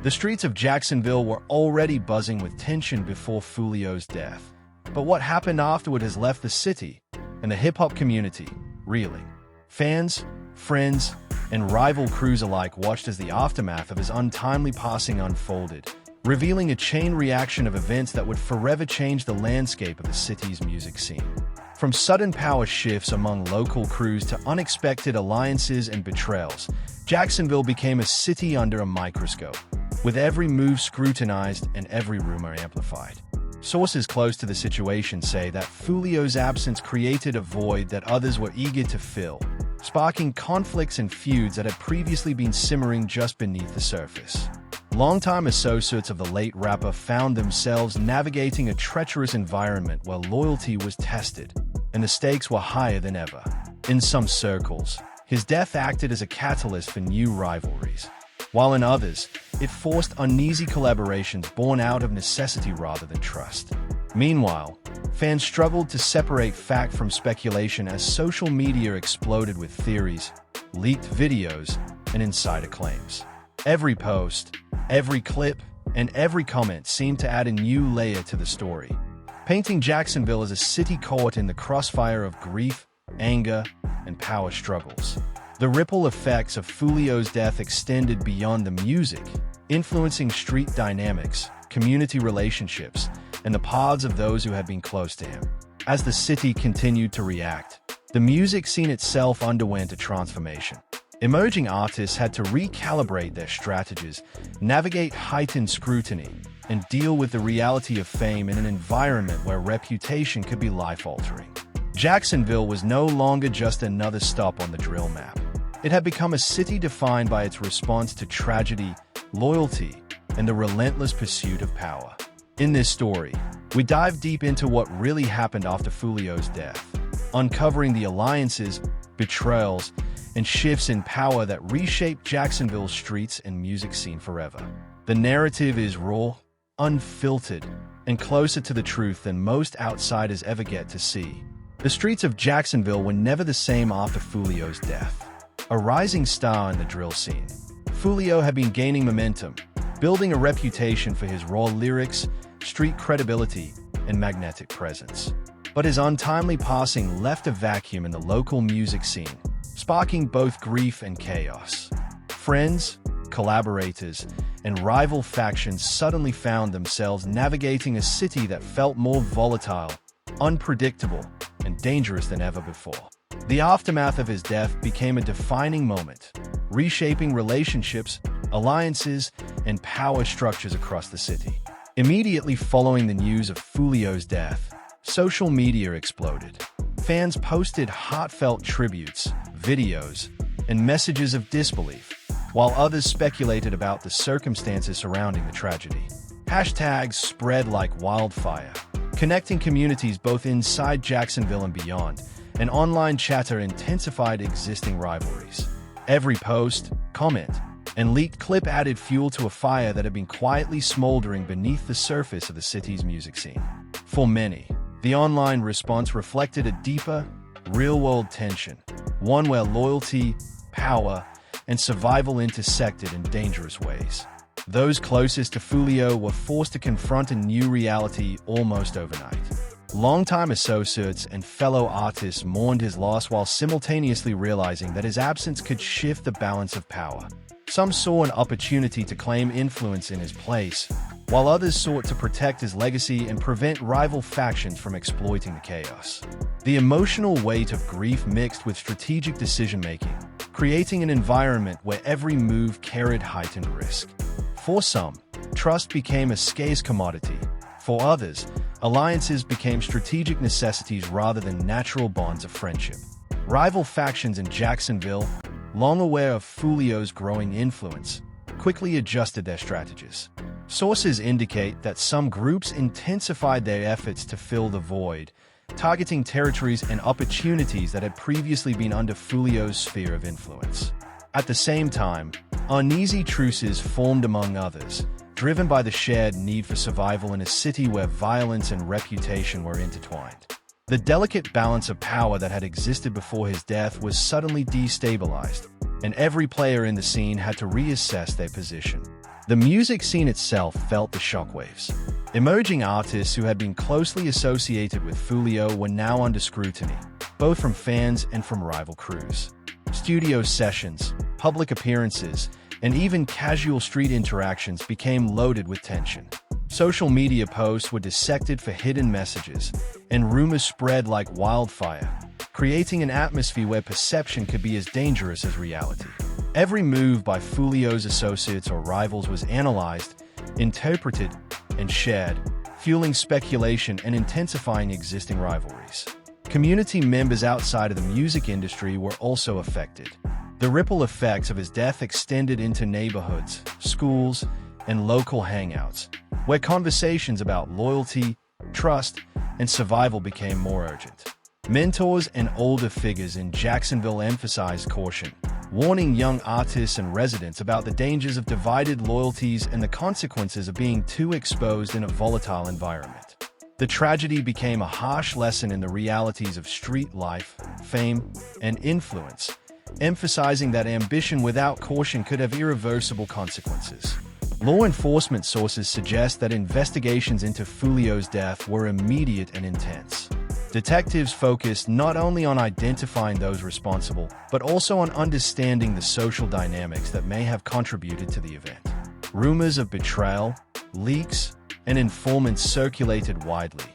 The streets of Jacksonville were already buzzing with tension before Foolio's death. But what happened afterward has left the city and the hip-hop community reeling. Fans, friends, and rival crews alike watched as the aftermath of his untimely passing unfolded, revealing a chain reaction of events that would forever change the landscape of the city's music scene. From sudden power shifts among local crews to unexpected alliances and betrayals, Jacksonville became a city under a microscope, with every move scrutinized and every rumor amplified. Sources close to the situation say that Foolio's absence created a void that others were eager to fill, sparking conflicts and feuds that had previously been simmering just beneath the surface. Longtime associates of the late rapper found themselves navigating a treacherous environment where loyalty was tested, and the stakes were higher than ever. In some circles, his death acted as a catalyst for new rivalries, while in others, it forced uneasy collaborations born out of necessity rather than trust. Meanwhile, fans struggled to separate fact from speculation as social media exploded with theories, leaked videos, and insider claims. Every post, every clip, and every comment seemed to add a new layer to the story, painting Jacksonville as a city caught in the crossfire of grief, anger, and power struggles. The ripple effects of Foolio's death extended beyond the music, influencing street dynamics, community relationships, and the paths of those who had been close to him. As the city continued to react, the music scene itself underwent a transformation. Emerging artists had to recalibrate their strategies, navigate heightened scrutiny, and deal with the reality of fame in an environment where reputation could be life-altering. Jacksonville was no longer just another stop on the drill map. It had become a city defined by its response to tragedy, loyalty, and the relentless pursuit of power. In this story, we dive deep into what really happened after Foolio's death, uncovering the alliances, betrayals, and shifts in power that reshaped Jacksonville's streets and music scene forever. The narrative is raw, unfiltered, and closer to the truth than most outsiders ever get to see. The streets of Jacksonville were never the same after Foolio's death. A rising star in the drill scene, Foolio had been gaining momentum, building a reputation for his raw lyrics, street credibility, and magnetic presence. But his untimely passing left a vacuum in the local music scene, sparking both grief and chaos. Friends, collaborators, and rival factions suddenly found themselves navigating a city that felt more volatile, unpredictable, and dangerous than ever before. The aftermath of his death became a defining moment, reshaping relationships, alliances, and power structures across the city. Immediately following the news of Foolio's death, social media exploded. Fans posted heartfelt tributes, videos, and messages of disbelief, while others speculated about the circumstances surrounding the tragedy. Hashtags spread like wildfire, connecting communities both inside Jacksonville and beyond, and online chatter intensified existing rivalries. Every post, comment, and leaked clip added fuel to a fire that had been quietly smoldering beneath the surface of the city's music scene. For many, the online response reflected a deeper, real-world tension, one where loyalty, power, and survival intersected in dangerous ways. Those closest to Foolio were forced to confront a new reality almost overnight. Longtime associates and fellow artists mourned his loss while simultaneously realizing that his absence could shift the balance of power. Some saw an opportunity to claim influence in his place, while others sought to protect his legacy and prevent rival factions from exploiting the chaos. The emotional weight of grief mixed with strategic decision-making, creating an environment where every move carried heightened risk. For some, trust became a scarce commodity. For others, alliances became strategic necessities rather than natural bonds of friendship. Rival factions in Jacksonville, long aware of Foolio's growing influence, quickly adjusted their strategies. Sources indicate that some groups intensified their efforts to fill the void, targeting territories and opportunities that had previously been under Foolio's sphere of influence. At the same time, uneasy truces formed among others, driven by the shared need for survival in a city where violence and reputation were intertwined. The delicate balance of power that had existed before his death was suddenly destabilized, and every player in the scene had to reassess their position. The music scene itself felt the shockwaves. Emerging artists who had been closely associated with Foolio were now under scrutiny, both from fans and from rival crews. Studio sessions, public appearances, and even casual street interactions became loaded with tension. Social media posts were dissected for hidden messages, and rumors spread like wildfire, creating an atmosphere where perception could be as dangerous as reality. Every move by Foolio's associates or rivals was analyzed, interpreted, and shared, fueling speculation and intensifying existing rivalries. Community members outside of the music industry were also affected. The ripple effects of his death extended into neighborhoods, schools, and local hangouts, where conversations about loyalty, trust, and survival became more urgent. Mentors and older figures in Jacksonville emphasized caution, warning young artists and residents about the dangers of divided loyalties and the consequences of being too exposed in a volatile environment. The tragedy became a harsh lesson in the realities of street life, fame, and influence, emphasizing that ambition without caution could have irreversible consequences. Law enforcement sources suggest that investigations into Foolio's death were immediate and intense. Detectives focused not only on identifying those responsible, but also on understanding the social dynamics that may have contributed to the event. Rumors of betrayal, leaks, and informants circulated widely,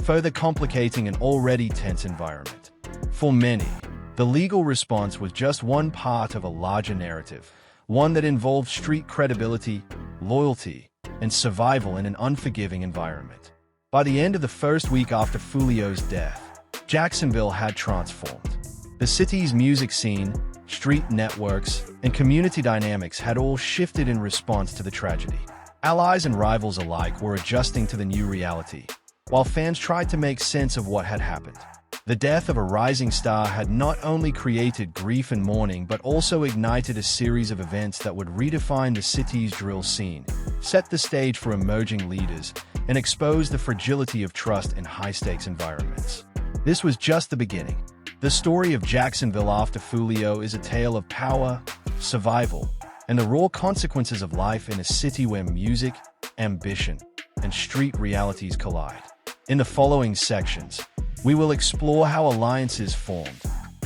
further complicating an already tense environment. For many, the legal response was just one part of a larger narrative, one that involved street credibility, loyalty, and survival in an unforgiving environment. By the end of the first week after Foolio's death, Jacksonville had transformed. The city's music scene, street networks, and community dynamics had all shifted in response to the tragedy. Allies and rivals alike were adjusting to the new reality, while fans tried to make sense of what had happened. The death of a rising star had not only created grief and mourning but also ignited a series of events that would redefine the city's drill scene, set the stage for emerging leaders, and expose the fragility of trust in high-stakes environments. This was just the beginning. The story of Jacksonville after Foolio is a tale of power, survival, and the raw consequences of life in a city where music, ambition, and street realities collide. In the following sections, we will explore how alliances formed,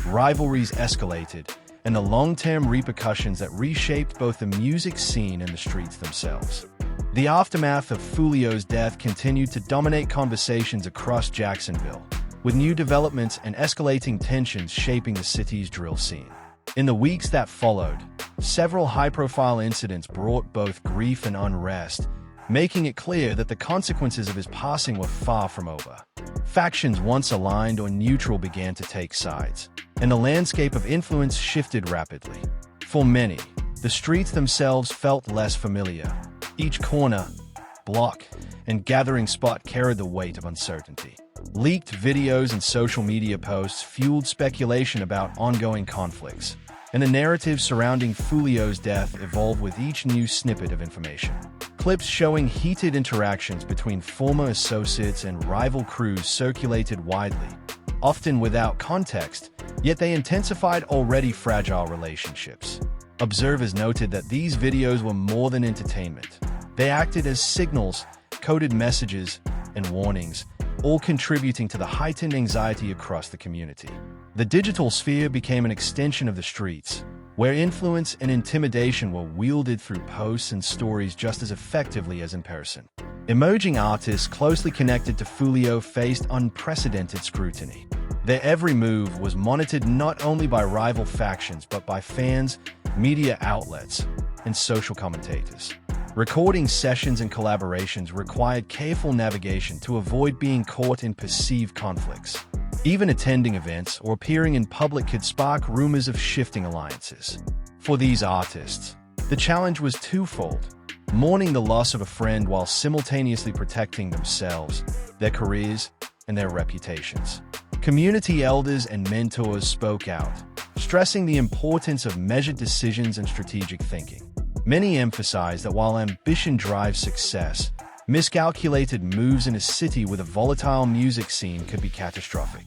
rivalries escalated, and the long-term repercussions that reshaped both the music scene and the streets themselves. The aftermath of Foolio's death continued to dominate conversations across Jacksonville, with new developments and escalating tensions shaping the city's drill scene. In the weeks that followed, several high-profile incidents brought both grief and unrest, making it clear that the consequences of his passing were far from over. Factions once aligned or neutral began to take sides, and the landscape of influence shifted rapidly. For many, the streets themselves felt less familiar. Each corner, block, and gathering spot carried the weight of uncertainty. Leaked videos and social media posts fueled speculation about ongoing conflicts, and the narrative surrounding Foolio's death evolved with each new snippet of information. Clips showing heated interactions between former associates and rival crews circulated widely, often without context, yet they intensified already fragile relationships. Observers noted that these videos were more than entertainment. They acted as signals, coded messages, and warnings, all contributing to the heightened anxiety across the community. The digital sphere became an extension of the streets, where influence and intimidation were wielded through posts and stories just as effectively as in person. Emerging artists closely connected to Foolio faced unprecedented scrutiny. Their every move was monitored not only by rival factions but by fans, media outlets, and social commentators. Recording sessions and collaborations required careful navigation to avoid being caught in perceived conflicts. Even attending events or appearing in public could spark rumors of shifting alliances. For these artists, the challenge was twofold: mourning the loss of a friend while simultaneously protecting themselves, their careers, and their reputations. Community elders and mentors spoke out, stressing the importance of measured decisions and strategic thinking. Many emphasize that while ambition drives success, miscalculated moves in a city with a volatile music scene could be catastrophic.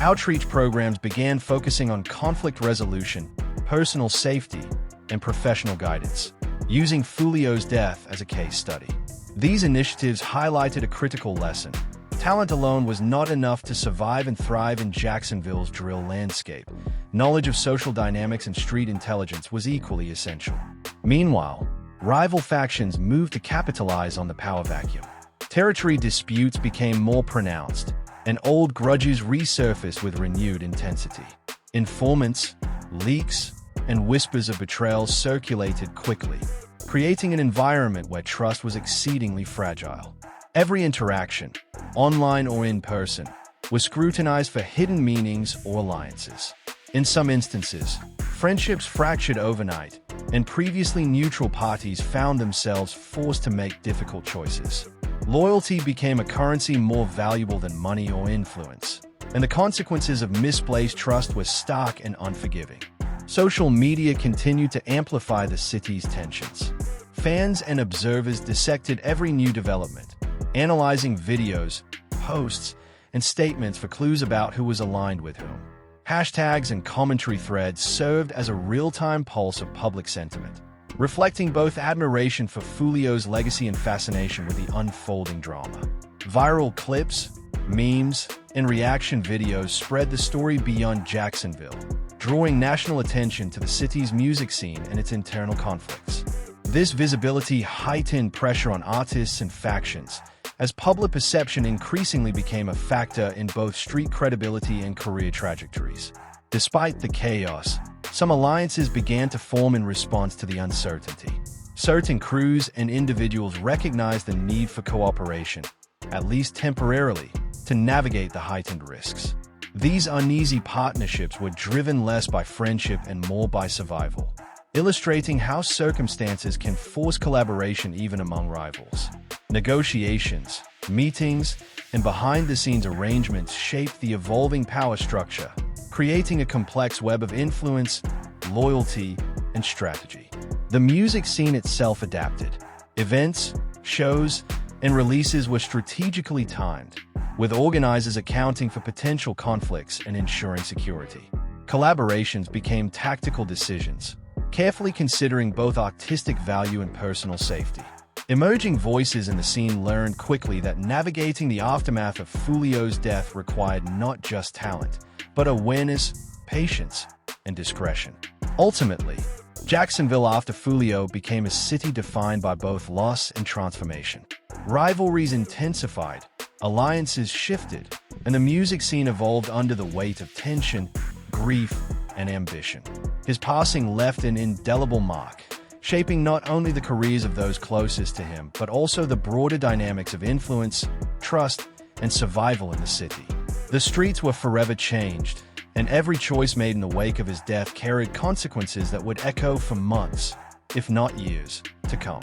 Outreach programs began focusing on conflict resolution, personal safety, and professional guidance, using Foolio's death as a case study. These initiatives highlighted a critical lesson. Talent alone was not enough to survive and thrive in Jacksonville's drill landscape. Knowledge of social dynamics and street intelligence was equally essential. Meanwhile, rival factions moved to capitalize on the power vacuum. Territory disputes became more pronounced, and old grudges resurfaced with renewed intensity. Informants, leaks, and whispers of betrayal circulated quickly, creating an environment where trust was exceedingly fragile. Every interaction, online or in person, was scrutinized for hidden meanings or alliances. In some instances, friendships fractured overnight, and previously neutral parties found themselves forced to make difficult choices. Loyalty became a currency more valuable than money or influence, and the consequences of misplaced trust were stark and unforgiving. Social media continued to amplify the city's tensions. Fans and observers dissected every new development, analyzing videos, posts, and statements for clues about who was aligned with whom. Hashtags and commentary threads served as a real-time pulse of public sentiment, reflecting both admiration for Foolio's legacy and fascination with the unfolding drama. Viral clips, memes, and reaction videos spread the story beyond Jacksonville, drawing national attention to the city's music scene and its internal conflicts. This visibility heightened pressure on artists and factions, as public perception increasingly became a factor in both street credibility and career trajectories. Despite the chaos, some alliances began to form in response to the uncertainty. Certain crews and individuals recognized the need for cooperation, at least temporarily, to navigate the heightened risks. These uneasy partnerships were driven less by friendship and more by survival, illustrating how circumstances can force collaboration even among rivals. Negotiations, meetings, and behind-the-scenes arrangements shaped the evolving power structure, creating a complex web of influence, loyalty, and strategy. The music scene itself adapted. Events, shows, and releases were strategically timed, with organizers accounting for potential conflicts and ensuring security. Collaborations became tactical decisions, carefully considering both artistic value and personal safety. Emerging voices in the scene learned quickly that navigating the aftermath of Foolio's death required not just talent, but awareness, patience, and discretion. Ultimately, Jacksonville after Foolio became a city defined by both loss and transformation. Rivalries intensified, alliances shifted, and the music scene evolved under the weight of tension, grief, and ambition. His passing left an indelible mark, shaping not only the careers of those closest to him, but also the broader dynamics of influence, trust, and survival in the city. The streets were forever changed, and every choice made in the wake of his death carried consequences that would echo for months, if not years, to come.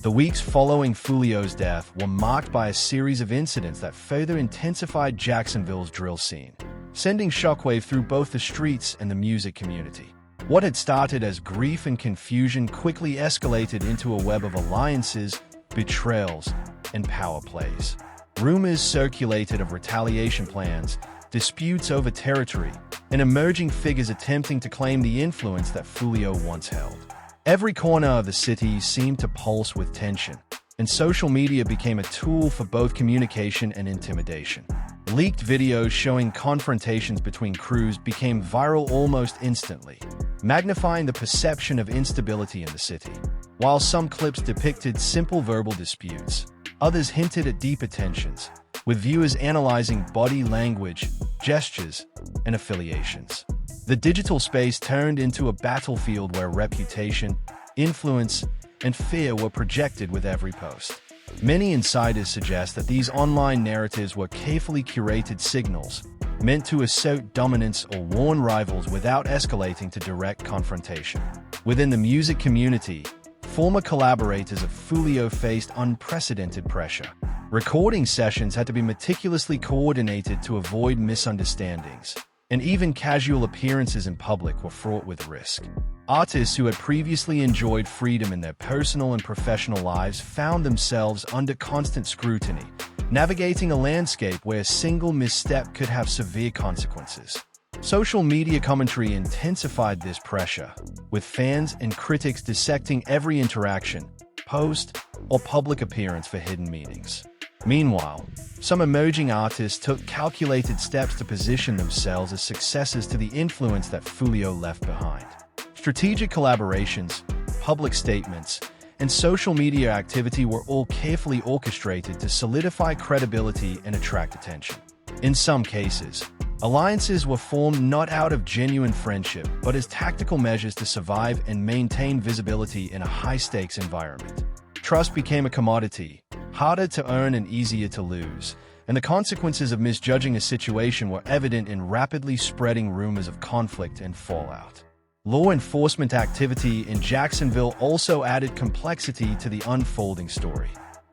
The weeks following Foolio's death were marked by a series of incidents that further intensified Jacksonville's drill scene, sending shockwave through both the streets and the music community. What had started as grief and confusion quickly escalated into a web of alliances, betrayals, and power plays. Rumors circulated of retaliation plans, disputes over territory, and emerging figures attempting to claim the influence that Foolio once held. Every corner of the city seemed to pulse with tension, and social media became a tool for both communication and intimidation. Leaked videos showing confrontations between crews became viral almost instantly, magnifying the perception of instability in the city. While some clips depicted simple verbal disputes, others hinted at deeper tensions, with viewers analyzing body language, gestures, and affiliations. The digital space turned into a battlefield where reputation, influence, and fear were projected with every post. Many insiders suggest that these online narratives were carefully curated signals, meant to assert dominance or warn rivals without escalating to direct confrontation. Within the music community, former collaborators of Foolio faced unprecedented pressure. Recording sessions had to be meticulously coordinated to avoid misunderstandings, and even casual appearances in public were fraught with risk. Artists who had previously enjoyed freedom in their personal and professional lives found themselves under constant scrutiny, navigating a landscape where a single misstep could have severe consequences. Social media commentary intensified this pressure, with fans and critics dissecting every interaction, post, or public appearance for hidden meanings. Meanwhile, some emerging artists took calculated steps to position themselves as successors to the influence that Foolio left behind. Strategic collaborations, public statements, and social media activity were all carefully orchestrated to solidify credibility and attract attention. In some cases, alliances were formed not out of genuine friendship, but as tactical measures to survive and maintain visibility in a high-stakes environment. Trust became a commodity, harder to earn and easier to lose, and the consequences of misjudging a situation were evident in rapidly spreading rumors of conflict and fallout. Law enforcement activity in Jacksonville also added complexity to the unfolding story.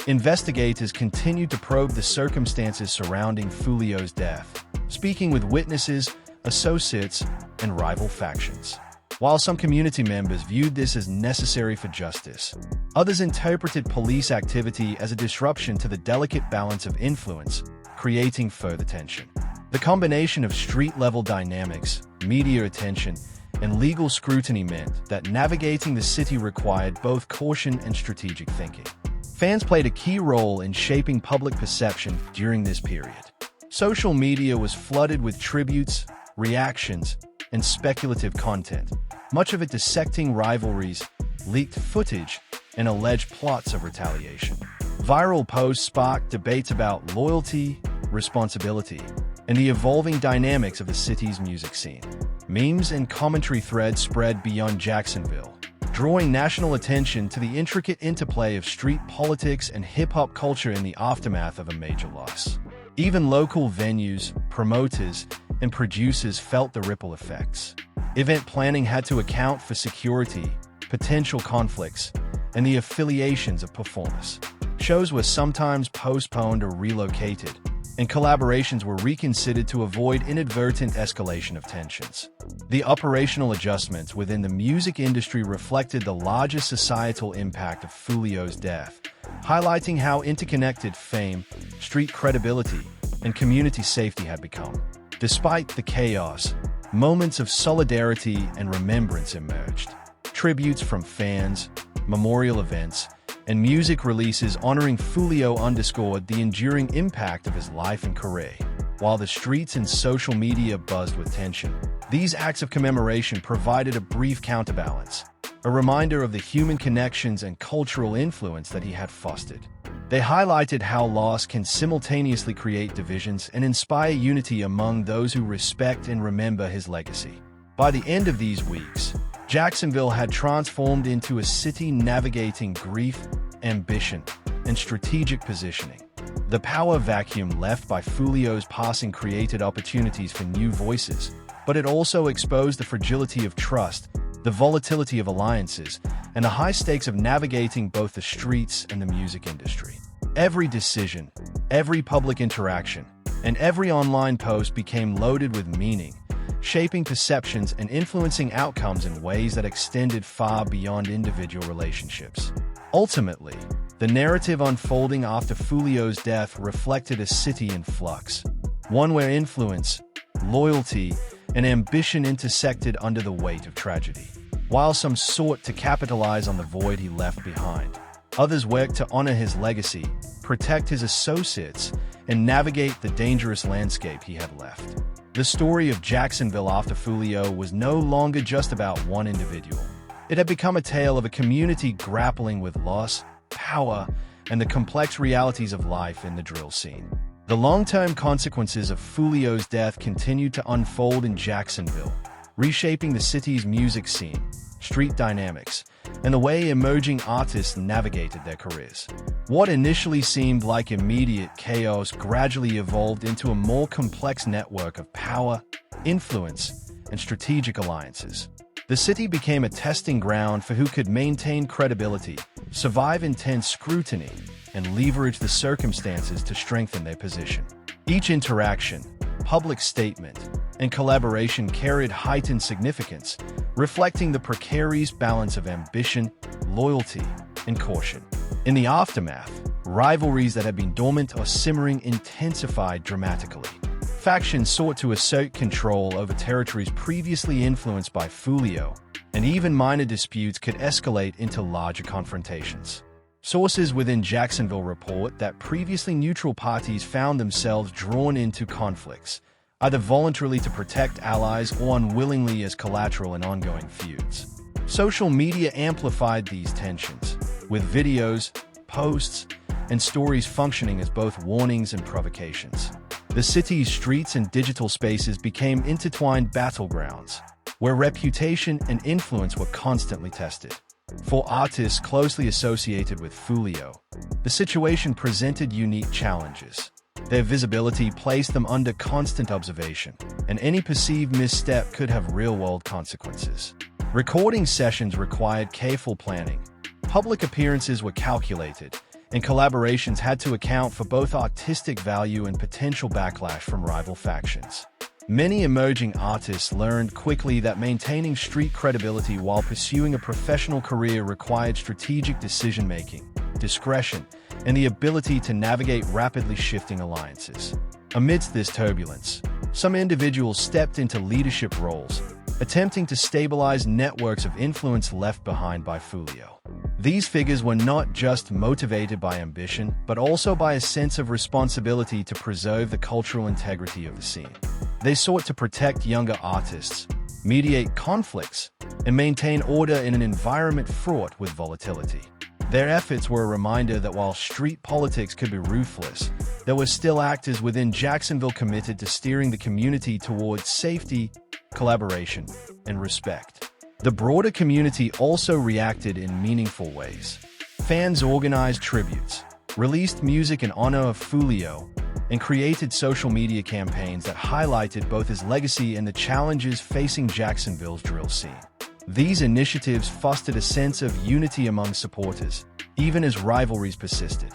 Investigators continued to probe the circumstances surrounding Foolio's death, speaking with witnesses, associates, and rival factions. While some community members viewed this as necessary for justice, others interpreted police activity as a disruption to the delicate balance of influence, creating further tension. The combination of street-level dynamics, media attention, and legal scrutiny meant that navigating the city required both caution and strategic thinking. Fans played a key role in shaping public perception during this period. Social media was flooded with tributes, reactions, and speculative content, much of it dissecting rivalries, leaked footage, and alleged plots of retaliation. Viral posts sparked debates about loyalty, responsibility, and the evolving dynamics of the city's music scene. Memes and commentary threads spread beyond Jacksonville, drawing national attention to the intricate interplay of street politics and hip-hop culture in the aftermath of a major loss. Even local venues, promoters, and producers felt the ripple effects. Event planning had to account for security, potential conflicts, and the affiliations of performers. Shows were sometimes postponed or relocated, and collaborations were reconsidered to avoid inadvertent escalation of tensions. The operational adjustments within the music industry reflected the larger societal impact of Foolio's death, highlighting how interconnected fame, street credibility, and community safety had become. Despite the chaos, moments of solidarity and remembrance emerged. Tributes from fans, memorial events, and music releases honoring Foolio underscored the enduring impact of his life and career. While the streets and social media buzzed with tension, these acts of commemoration provided a brief counterbalance, a reminder of the human connections and cultural influence that he had fostered. They highlighted how loss can simultaneously create divisions and inspire unity among those who respect and remember his legacy. By the end of these weeks, Jacksonville had transformed into a city navigating grief, ambition, and strategic positioning. The power vacuum left by Foolio's passing created opportunities for new voices, but it also exposed the fragility of trust, the volatility of alliances, and the high stakes of navigating both the streets and the music industry. Every decision, every public interaction, and every online post became loaded with meaning, shaping perceptions and influencing outcomes in ways that extended far beyond individual relationships. Ultimately, the narrative unfolding after Foolio's death reflected a city in flux, one where influence, loyalty, and ambition intersected under the weight of tragedy. While some sought to capitalize on the void he left behind, others worked to honor his legacy, protect his associates, and navigate the dangerous landscape he had left. The story of Jacksonville after Foolio was no longer just about one individual. It had become a tale of a community grappling with loss, power, and the complex realities of life in the drill scene. The long-term consequences of Foolio's death continued to unfold in Jacksonville, reshaping the city's music scene, street dynamics, and the way emerging artists navigated their careers. What initially seemed like immediate chaos gradually evolved into a more complex network of power, influence, and strategic alliances. The city became a testing ground for who could maintain credibility, survive intense scrutiny, and leverage the circumstances to strengthen their position. Each interaction, public statement, and collaboration carried heightened significance, reflecting the precarious balance of ambition, loyalty, and caution. In the aftermath, rivalries that had been dormant or simmering intensified dramatically. Factions sought to assert control over territories previously influenced by Foolio, and even minor disputes could escalate into larger confrontations. Sources within Jacksonville report that previously neutral parties found themselves drawn into conflicts, either voluntarily to protect allies or unwillingly as collateral in ongoing feuds. Social media amplified these tensions, with videos, posts, and stories functioning as both warnings and provocations. The city's streets and digital spaces became intertwined battlegrounds, where reputation and influence were constantly tested. For artists closely associated with Foolio, the situation presented unique challenges. Their visibility placed them under constant observation, and any perceived misstep could have real-world consequences. Recording sessions required careful planning. Public appearances were calculated, and collaborations had to account for both artistic value and potential backlash from rival factions. Many emerging artists learned quickly that maintaining street credibility while pursuing a professional career required strategic decision-making, discretion, and the ability to navigate rapidly shifting alliances. Amidst this turbulence, some individuals stepped into leadership roles, attempting to stabilize networks of influence left behind by Foolio. These figures were not just motivated by ambition, but also by a sense of responsibility to preserve the cultural integrity of the scene. They sought to protect younger artists, mediate conflicts, and maintain order in an environment fraught with volatility. Their efforts were a reminder that while street politics could be ruthless, there were still actors within Jacksonville committed to steering the community towards safety, collaboration, and respect. The broader community also reacted in meaningful ways. Fans organized tributes, released music in honor of Foolio, and created social media campaigns that highlighted both his legacy and the challenges facing Jacksonville's drill scene. These initiatives fostered a sense of unity among supporters, even as rivalries persisted.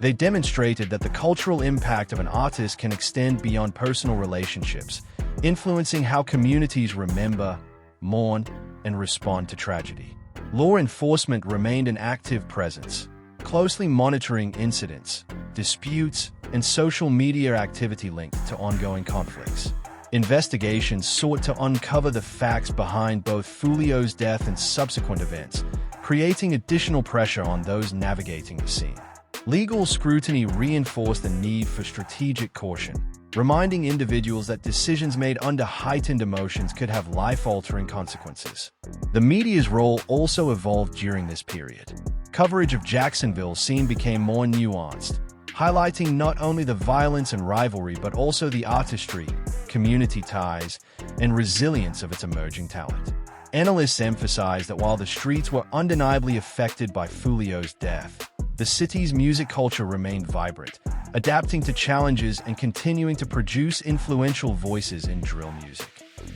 They demonstrated that the cultural impact of an artist can extend beyond personal relationships, influencing how communities remember, mourn, and respond to tragedy. Law enforcement remained an active presence, closely monitoring incidents, disputes, and social media activity linked to ongoing conflicts. Investigations sought to uncover the facts behind both Foolio's death and subsequent events, creating additional pressure on those navigating the scene. Legal scrutiny reinforced the need for strategic caution, reminding individuals that decisions made under heightened emotions could have life-altering consequences. The media's role also evolved during this period. Coverage of Jacksonville's scene became more nuanced, highlighting not only the violence and rivalry but also the artistry, community ties, and resilience of its emerging talent. Analysts emphasized that while the streets were undeniably affected by Foolio's death, the city's music culture remained vibrant, adapting to challenges and continuing to produce influential voices in drill music.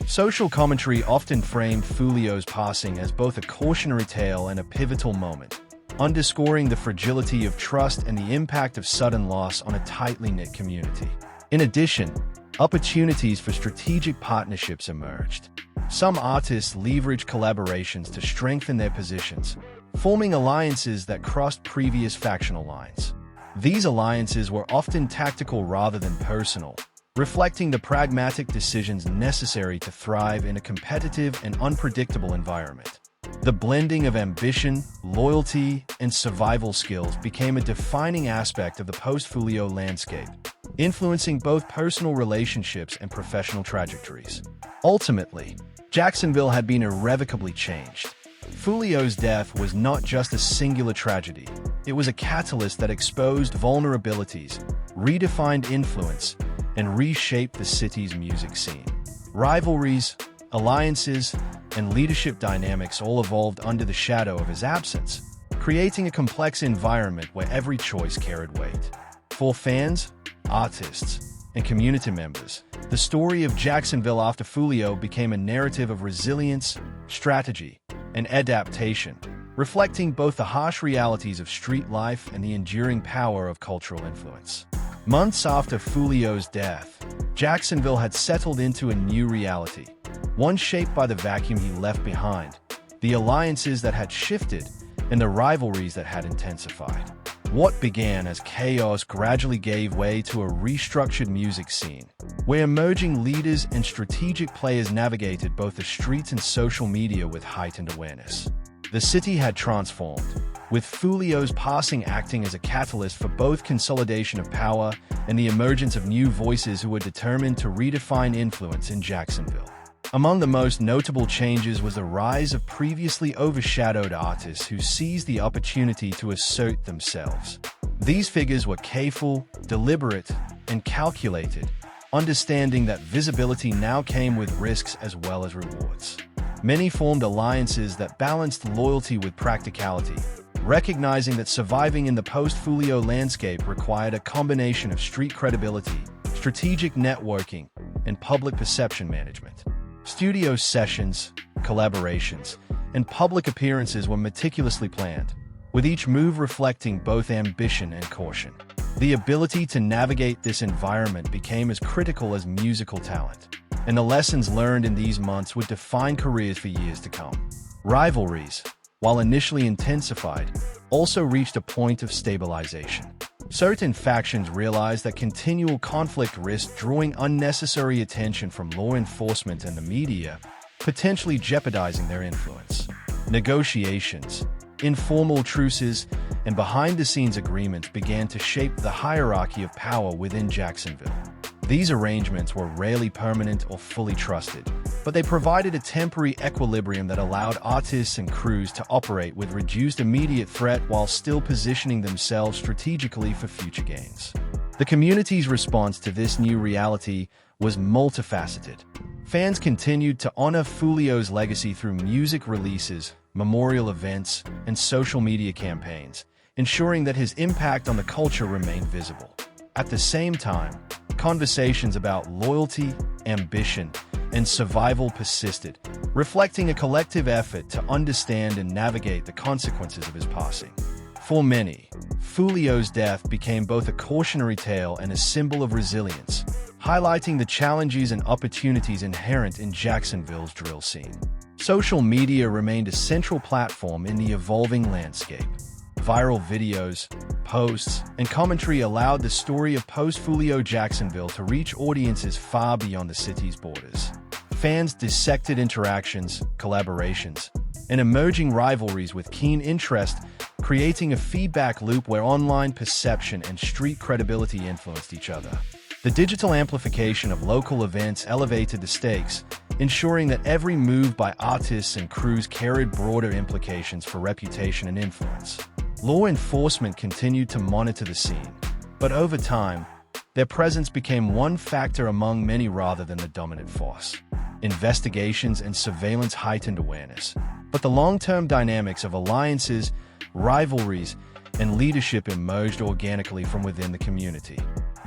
Social commentary often framed Foolio's passing as both a cautionary tale and a pivotal moment, underscoring the fragility of trust and the impact of sudden loss on a tightly knit community. In addition, opportunities for strategic partnerships emerged. Some artists leveraged collaborations to strengthen their positions, forming alliances that crossed previous factional lines. These alliances were often tactical rather than personal, reflecting the pragmatic decisions necessary to thrive in a competitive and unpredictable environment. The blending of ambition, loyalty, and survival skills became a defining aspect of the post-Foolio landscape, influencing both personal relationships and professional trajectories. Ultimately, Jacksonville had been irrevocably changed. Foolio's death was not just a singular tragedy. It was a catalyst that exposed vulnerabilities, redefined influence, and reshaped the city's music scene. Rivalries, alliances, and leadership dynamics all evolved under the shadow of his absence, creating a complex environment where every choice carried weight. For fans, artists, and community members, the story of Jacksonville after Foolio became a narrative of resilience, strategy, and adaptation, reflecting both the harsh realities of street life and the enduring power of cultural influence. Months after Foolio's death, Jacksonville had settled into a new reality, one shaped by the vacuum he left behind, the alliances that had shifted, and the rivalries that had intensified. What began as chaos gradually gave way to a restructured music scene, where emerging leaders and strategic players navigated both the streets and social media with heightened awareness. The city had transformed, with Foolio's passing acting as a catalyst for both consolidation of power and the emergence of new voices who were determined to redefine influence in Jacksonville. Among the most notable changes was the rise of previously overshadowed artists who seized the opportunity to assert themselves. These figures were careful, deliberate, and calculated, understanding that visibility now came with risks as well as rewards. Many formed alliances that balanced loyalty with practicality, recognizing that surviving in the post-Foolio landscape required a combination of street credibility, strategic networking, and public perception management. Studio sessions, collaborations, and public appearances were meticulously planned, with each move reflecting both ambition and caution. The ability to navigate this environment became as critical as musical talent, and the lessons learned in these months would define careers for years to come. Rivalries, while initially intensified, also reached a point of stabilization. Certain factions realized that continual conflict risked drawing unnecessary attention from law enforcement and the media, potentially jeopardizing their influence. Negotiations, informal truces, and behind-the-scenes agreements began to shape the hierarchy of power within Jacksonville. These arrangements were rarely permanent or fully trusted, but they provided a temporary equilibrium that allowed artists and crews to operate with reduced immediate threat while still positioning themselves strategically for future gains. The community's response to this new reality was multifaceted. Fans continued to honor Foolio's legacy through music releases, memorial events, and social media campaigns, ensuring that his impact on the culture remained visible. At the same time, conversations about loyalty, ambition, and survival persisted, reflecting a collective effort to understand and navigate the consequences of his passing. For many, Foolio's death became both a cautionary tale and a symbol of resilience, highlighting the challenges and opportunities inherent in Jacksonville's drill scene. Social media remained a central platform in the evolving landscape. Viral videos, posts, and commentary allowed the story of post-Foolio Jacksonville to reach audiences far beyond the city's borders. Fans dissected interactions, collaborations, and emerging rivalries with keen interest, creating a feedback loop where online perception and street credibility influenced each other. The digital amplification of local events elevated the stakes, ensuring that every move by artists and crews carried broader implications for reputation and influence. Law enforcement continued to monitor the scene, but over time, their presence became one factor among many rather than the dominant force. Investigations and surveillance heightened awareness, but the long-term dynamics of alliances, rivalries, and leadership emerged organically from within the community.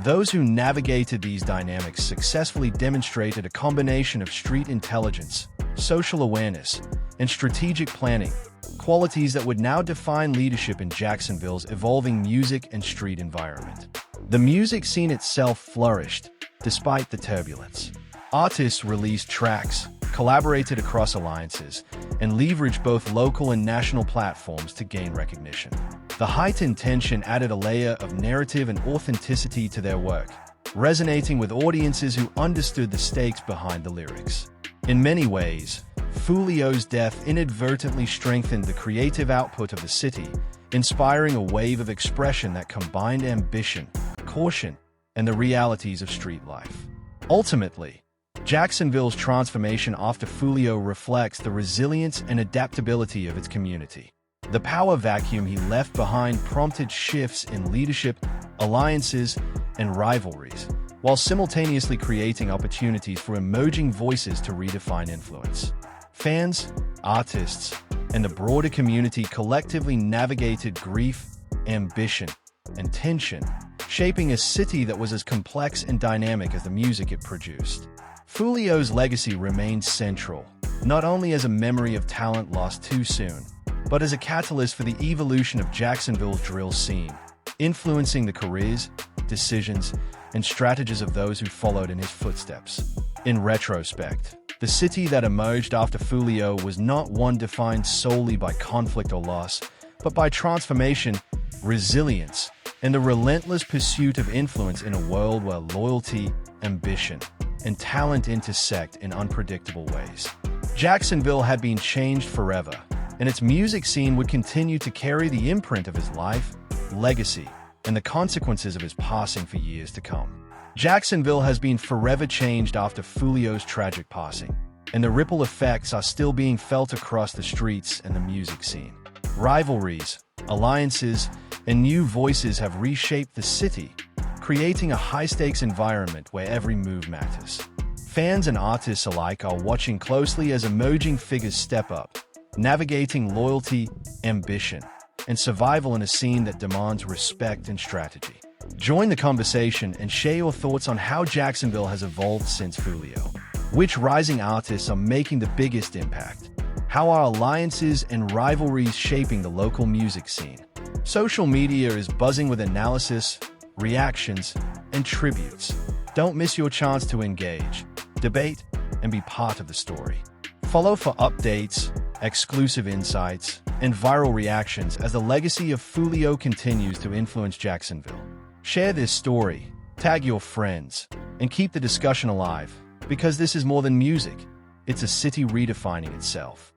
Those who navigated these dynamics successfully demonstrated a combination of street intelligence, social awareness, and strategic planning, qualities that would now define leadership in Jacksonville's evolving music and street environment. The music scene itself flourished, despite the turbulence. Artists released tracks, collaborated across alliances, and leveraged both local and national platforms to gain recognition. The heightened tension added a layer of narrative and authenticity to their work, resonating with audiences who understood the stakes behind the lyrics. In many ways, Foolio's death inadvertently strengthened the creative output of the city, inspiring a wave of expression that combined ambition, caution, and the realities of street life. Ultimately, Jacksonville's transformation after Foolio reflects the resilience and adaptability of its community. The power vacuum he left behind prompted shifts in leadership, alliances, and rivalries, while simultaneously creating opportunities for emerging voices to redefine influence. Fans, artists, and the broader community collectively navigated grief, ambition, and tension, shaping a city that was as complex and dynamic as the music it produced. Foolio's legacy remains central, not only as a memory of talent lost too soon, but as a catalyst for the evolution of Jacksonville's drill scene, influencing the careers, decisions, and strategies of those who followed in his footsteps. In retrospect, the city that emerged after Foolio was not one defined solely by conflict or loss, but by transformation, resilience, and the relentless pursuit of influence in a world where loyalty, ambition, and talent intersect in unpredictable ways. Jacksonville had been changed forever, and its music scene would continue to carry the imprint of his life, legacy, and the consequences of his passing for years to come. Jacksonville has been forever changed after Foolio's tragic passing, and the ripple effects are still being felt across the streets and the music scene. Rivalries, alliances, and new voices have reshaped the city, creating a high-stakes environment where every move matters. Fans and artists alike are watching closely as emerging figures step up, navigating loyalty, ambition, and survival in a scene that demands respect and strategy. Join the conversation and share your thoughts on how Jacksonville has evolved since Foolio. Which rising artists are making the biggest impact? How are alliances and rivalries shaping the local music scene? Social media is buzzing with analysis, reactions, and tributes. Don't miss your chance to engage, debate, and be part of the story. Follow for updates, exclusive insights, and viral reactions as the legacy of Foolio continues to influence Jacksonville. Share this story, tag your friends, and keep the discussion alive, because this is more than music. It's a city redefining itself.